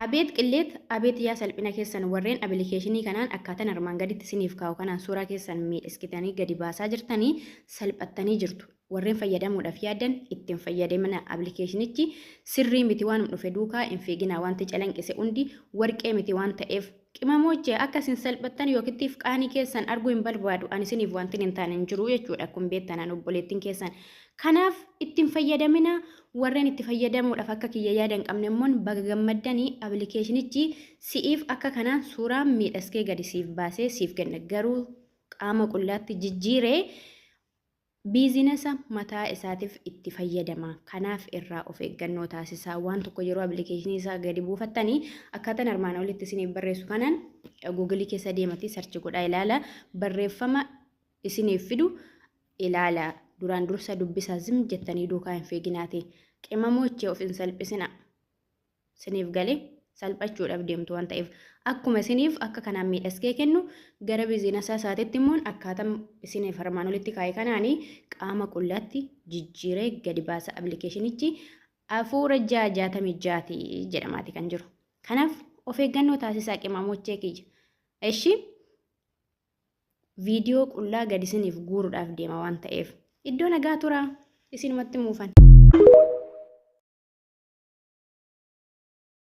Abeet qilleet abeet yaa salphina keessan warreen abilikeeshinii kanaan akkaataan armaan gaditti isiniif kaa'u kanaan suuraa keessan miidhaskitanii gadi baasaa jirtanii salphattanii jirtu. Warreen fayyadamuudhaaf yaadan ittiin fayyadamina abilikeeshinichi sirrii miti waan dhufe duukaa hin fiiginaa wanti calanqise hundi warqee miti waan ta'eef qimamoochee akkasiin salphattan yookittiif qaanii keessan arguu hin barbaadu ani isiniif wanti hin taane hin jiru jechuudha kun beektanaan obboleettiin keessan. Kanaaf ittiin fayyadamina warreen itti fayyadamuudhaaf akka kiyya yaada hin qabne immoo baga gammaddanii abilikeeshinichi si'iif akka kanaan suuraa miidhaskee gadi siif baasee siif kenna garuu qaama qullaatti jijjiiree biizinasa mataa isaatiif itti fayyadama. Kanaaf irraa of eeggannoo taasisaa waan tokko yeroo abilikeeshinii isaa gadi buufattanii akkaataan armaan olitti isiniif barreessu kanaan Google keessa deematii sarchi godhaa ilaala barreeffama isiniif fidu ilaala. Duraan dursa dubbisaa zim jettanii duukaa hin fiiginaati. Qimamoochee of hin salphisina. Isiniif galee salphachuudhaaf deemtu waan ta'eef akkuma isiniif akka kanaan miidhaskee kennu gara biizinasa isaatiitti immoo akkaataa isiniif armaan olitti kaa'e kanaanii qaama qullaatti jijjiiree gadi baasa abilikeeshinichi hafuura 666 jedhamaati kan jiru. Kanaaf of eeggannoo taasisaa qimamoochee kiyya. Eshi viidiyoo qullaa gadi isiniif guuruudhaaf deema waan ta'eef. Iddoo nagaa tura isinumatti muufan.